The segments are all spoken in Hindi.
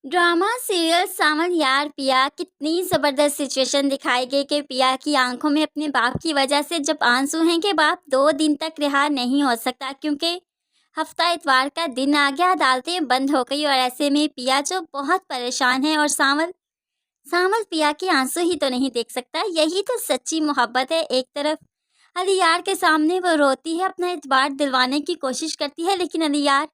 ड्रामा सीरियल सावन यार पिया कितनी जबरदस्त सिचुएशन दिखाई गई कि पिया की आंखों में अपने बाप की वजह से जब आंसू हैं कि बाप 2 दिन तक रिहा नहीं हो सकता क्योंकि हफ्ता इतवार का दिन आ गया, अदालतें बंद हो गई और ऐसे में पिया जो बहुत परेशान है और सावन सावन पिया के आंसू ही तो नहीं देख सकता। यही तो सच्ची मोहब्बत है। एक तरफ अलियार के सामने वो रोती है, अपना इतबार दिलवाने की कोशिश करती है, लेकिन अलियार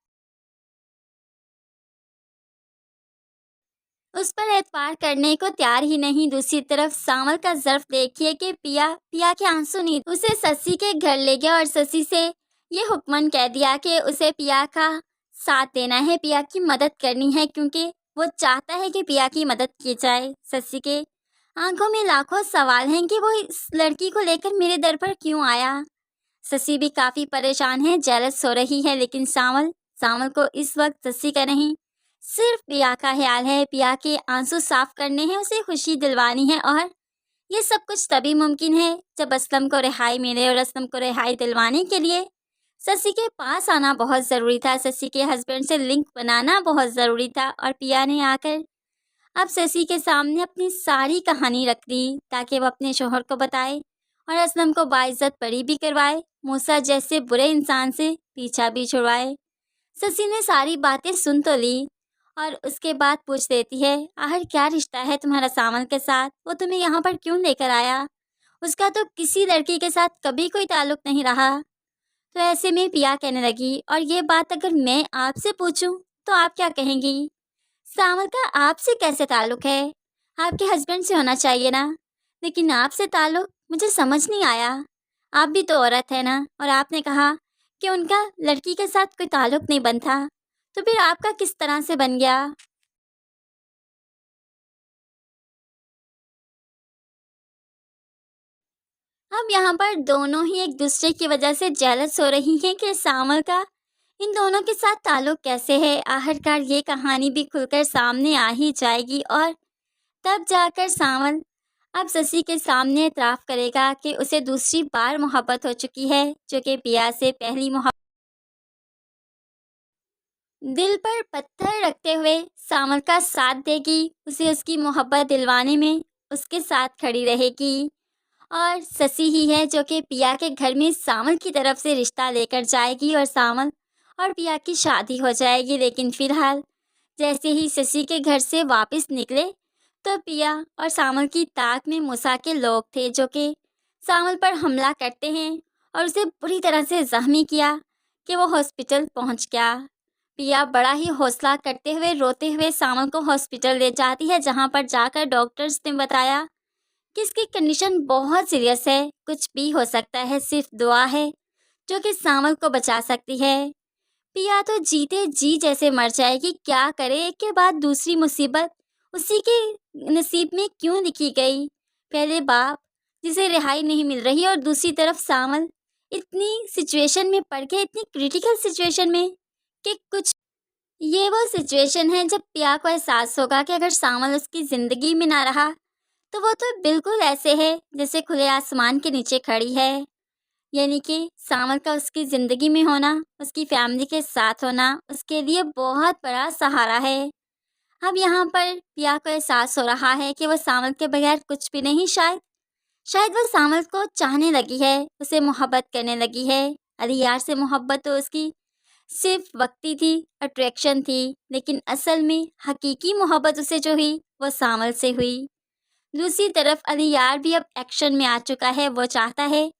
उस पर एतबार करने को तैयार ही नहीं। दूसरी तरफ सावल का ज़र्फ देखिए कि पिया पिया के आंसू नहीं, उसे ससी के घर ले गया और ससी से ये हुक्मन कह दिया कि उसे पिया का साथ देना है, पिया की मदद करनी है क्योंकि वो चाहता है कि पिया की मदद की जाए। ससी के आंखों में लाखों सवाल हैं कि वो इस लड़की को लेकर मेरे दर पर क्यों आया। ससी भी काफ़ी परेशान है, जेलस हो रही है, लेकिन सावल सावल को इस वक्त ससी का नहीं सिर्फ पिया का ख्याल है। पिया के आंसू साफ करने हैं, उसे खुशी दिलवानी है और ये सब कुछ तभी मुमकिन है जब असलम को रिहाई मिले और असलम को रिहाई दिलवाने के लिए ससी के पास आना बहुत ज़रूरी था। ससी के हस्बैंड से लिंक बनाना बहुत ज़रूरी था और पिया ने आकर अब शशि के सामने अपनी सारी कहानी रख दी ताकि वह अपने शोहर को बताए और असलम को बाइज्जत बरी भी करवाए, मूसा जैसे बुरे इंसान से पीछा भी छुड़वाए। शशि ने सारी बातें सुन तो ली और उसके बाद पूछ देती है, आखिर क्या रिश्ता है तुम्हारा सावन के साथ? वो तुम्हें यहाँ पर क्यों लेकर आया? उसका तो किसी लड़की के साथ कभी कोई ताल्लुक नहीं रहा। तो ऐसे में पिया कहने लगी, और ये बात अगर मैं आपसे पूछूं तो आप क्या कहेंगी? सावन का आपसे कैसे ताल्लुक है? आपके हस्बैंड से होना चाहिए ना, लेकिन आपसे ताल्लुक मुझे समझ नहीं आया। आप भी तो औरत है ना, और आपने कहा कि उनका लड़की के साथ कोई ताल्लुक नहीं बनता, तो फिर आपका किस तरह से बन गया? अब यहाँ पर दोनों ही एक दूसरे की वजह से जेलस हो रही हैं कि सावन का इन दोनों के साथ ताल्लुक कैसे है। आखिरकार ये कहानी भी खुलकर सामने आ ही जाएगी और तब जाकर सावन अब शशि के सामने इतराफ़ करेगा कि उसे दूसरी बार मोहब्बत हो चुकी है, जो कि पिया से पहली मोहब्बत। दिल पर पत्थर रखते हुए सावन का साथ देगी, उसे उसकी मोहब्बत दिलवाने में उसके साथ खड़ी रहेगी। और शशि ही है जो कि पिया के घर में सावन की तरफ से रिश्ता लेकर जाएगी और सावन और पिया की शादी हो जाएगी। लेकिन फिलहाल जैसे ही शशि के घर से वापस निकले तो पिया और सावन की ताक में मूसा के लोग थे जो कि सावन पर हमला करते हैं और उसे बुरी तरह से जख्मी किया कि वो हॉस्पिटल पहुंच गया। पिया बड़ा ही हौसला करते हुए रोते हुए सावन को हॉस्पिटल ले जाती है, जहां पर जाकर डॉक्टर्स ने बताया कि इसकी कंडीशन बहुत सीरियस है, कुछ भी हो सकता है, सिर्फ दुआ है जो कि सावन को बचा सकती है। पिया तो जीते जी जैसे मर जाएगी, क्या करे, एक के बाद दूसरी मुसीबत उसी के नसीब में क्यों लिखी गई। पहले बाप जिसे रिहाई नहीं मिल रही और दूसरी तरफ सावन इतनी सिचुएशन में पड़ के, इतनी क्रिटिकल सिचुएशन में कि कुछ ये वो सिचुएशन है जब पिया को एहसास होगा कि अगर सावन उसकी ज़िंदगी में ना रहा तो वो तो बिल्कुल ऐसे है जैसे खुले आसमान के नीचे खड़ी है। यानी कि सावन का उसकी ज़िंदगी में होना, उसकी फैमिली के साथ होना उसके लिए बहुत बड़ा सहारा है। अब यहाँ पर पिया को एहसास हो रहा है कि वो सावन के बगैर कुछ भी नहीं। शायद शायद वो सावन को चाहने लगी है, उसे मोहब्बत करने लगी है। अरे यार से मोहब्बत तो उसकी सिर्फ वक्ती थी, अट्रैक्शन थी, लेकिन असल में हकीकी मोहब्बत उसे जो हुई वो सावन से हुई। दूसरी तरफ अलियार भी अब एक्शन में आ चुका है। वो चाहता है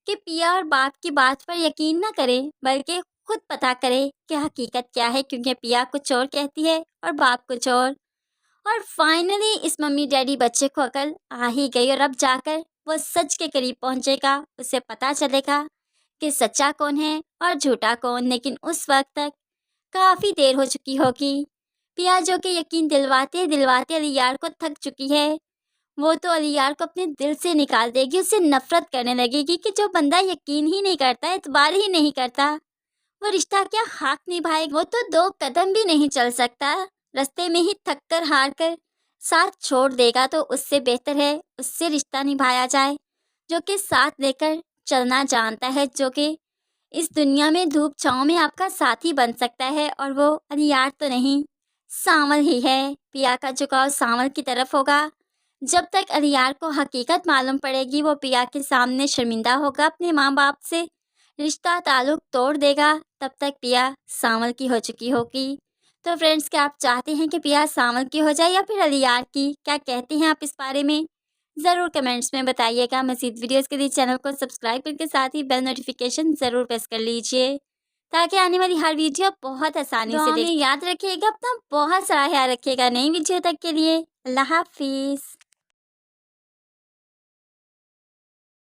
कि पिया और बाप की बात पर यकीन न करे, बल्कि खुद पता करे कि हकीकत क्या है, क्योंकि पिया कुछ और कहती है और बाप कुछ और फाइनली इस मम्मी डैडी बच्चे को अकल आ ही गई और अब जाकर वो सच के करीब पहुंचेगा। उसे पता चलेगा कि सच्चा कौन है और झूठा कौन, लेकिन उस वक्त तक काफ़ी देर हो चुकी होगी। पिया जो कि यकीन दिलवाते दिलवाते अलियार को थक चुकी है, वो तो अलियार को अपने दिल से निकाल देगी, उससे नफरत करने लगेगी कि जो बंदा यकीन ही नहीं करता, एतबार ही नहीं करता, वो रिश्ता क्या हाथ निभाएगा। वो तो 2 कदम भी नहीं चल सकता, रास्ते में ही थक कर हार कर साथ छोड़ देगा। तो उससे बेहतर है उससे रिश्ता निभाया जाए जो कि साथ लेकर चलना जानता है, जो कि इस दुनिया में धूप छाँव में आपका साथी बन सकता है, और वो अलियार तो नहीं। सांवल ही है। पिया का झुकाव सांवल की तरफ होगा। जब तक अलियार को हकीकत मालूम पड़ेगी वो पिया के सामने शर्मिंदा होगा, अपने माँ बाप से रिश्ता ताल्लुक तोड़ देगा। तब तक पिया सांवल की हो चुकी होगी। तो फ्रेंड्स, क्या आप चाहते हैं कि पिया सांवल की हो जाए या फिर अलियार की? क्या कहते हैं आप इस बारे में? ज़रूर कमेंट्स में बताइएगा। मज़ीद वीडियोज़ के लिए चैनल को सब्सक्राइब करके साथ ही बेल नोटिफिकेशन ज़रूर प्रेस कर लीजिए, ताकि आने वाली हर वीडियो बहुत आसानी से याद रखिएगा। अपना बहुत सारा ख्याल रखिएगा। नई वीडियो तक के लिए अल्लाह हाफिज़।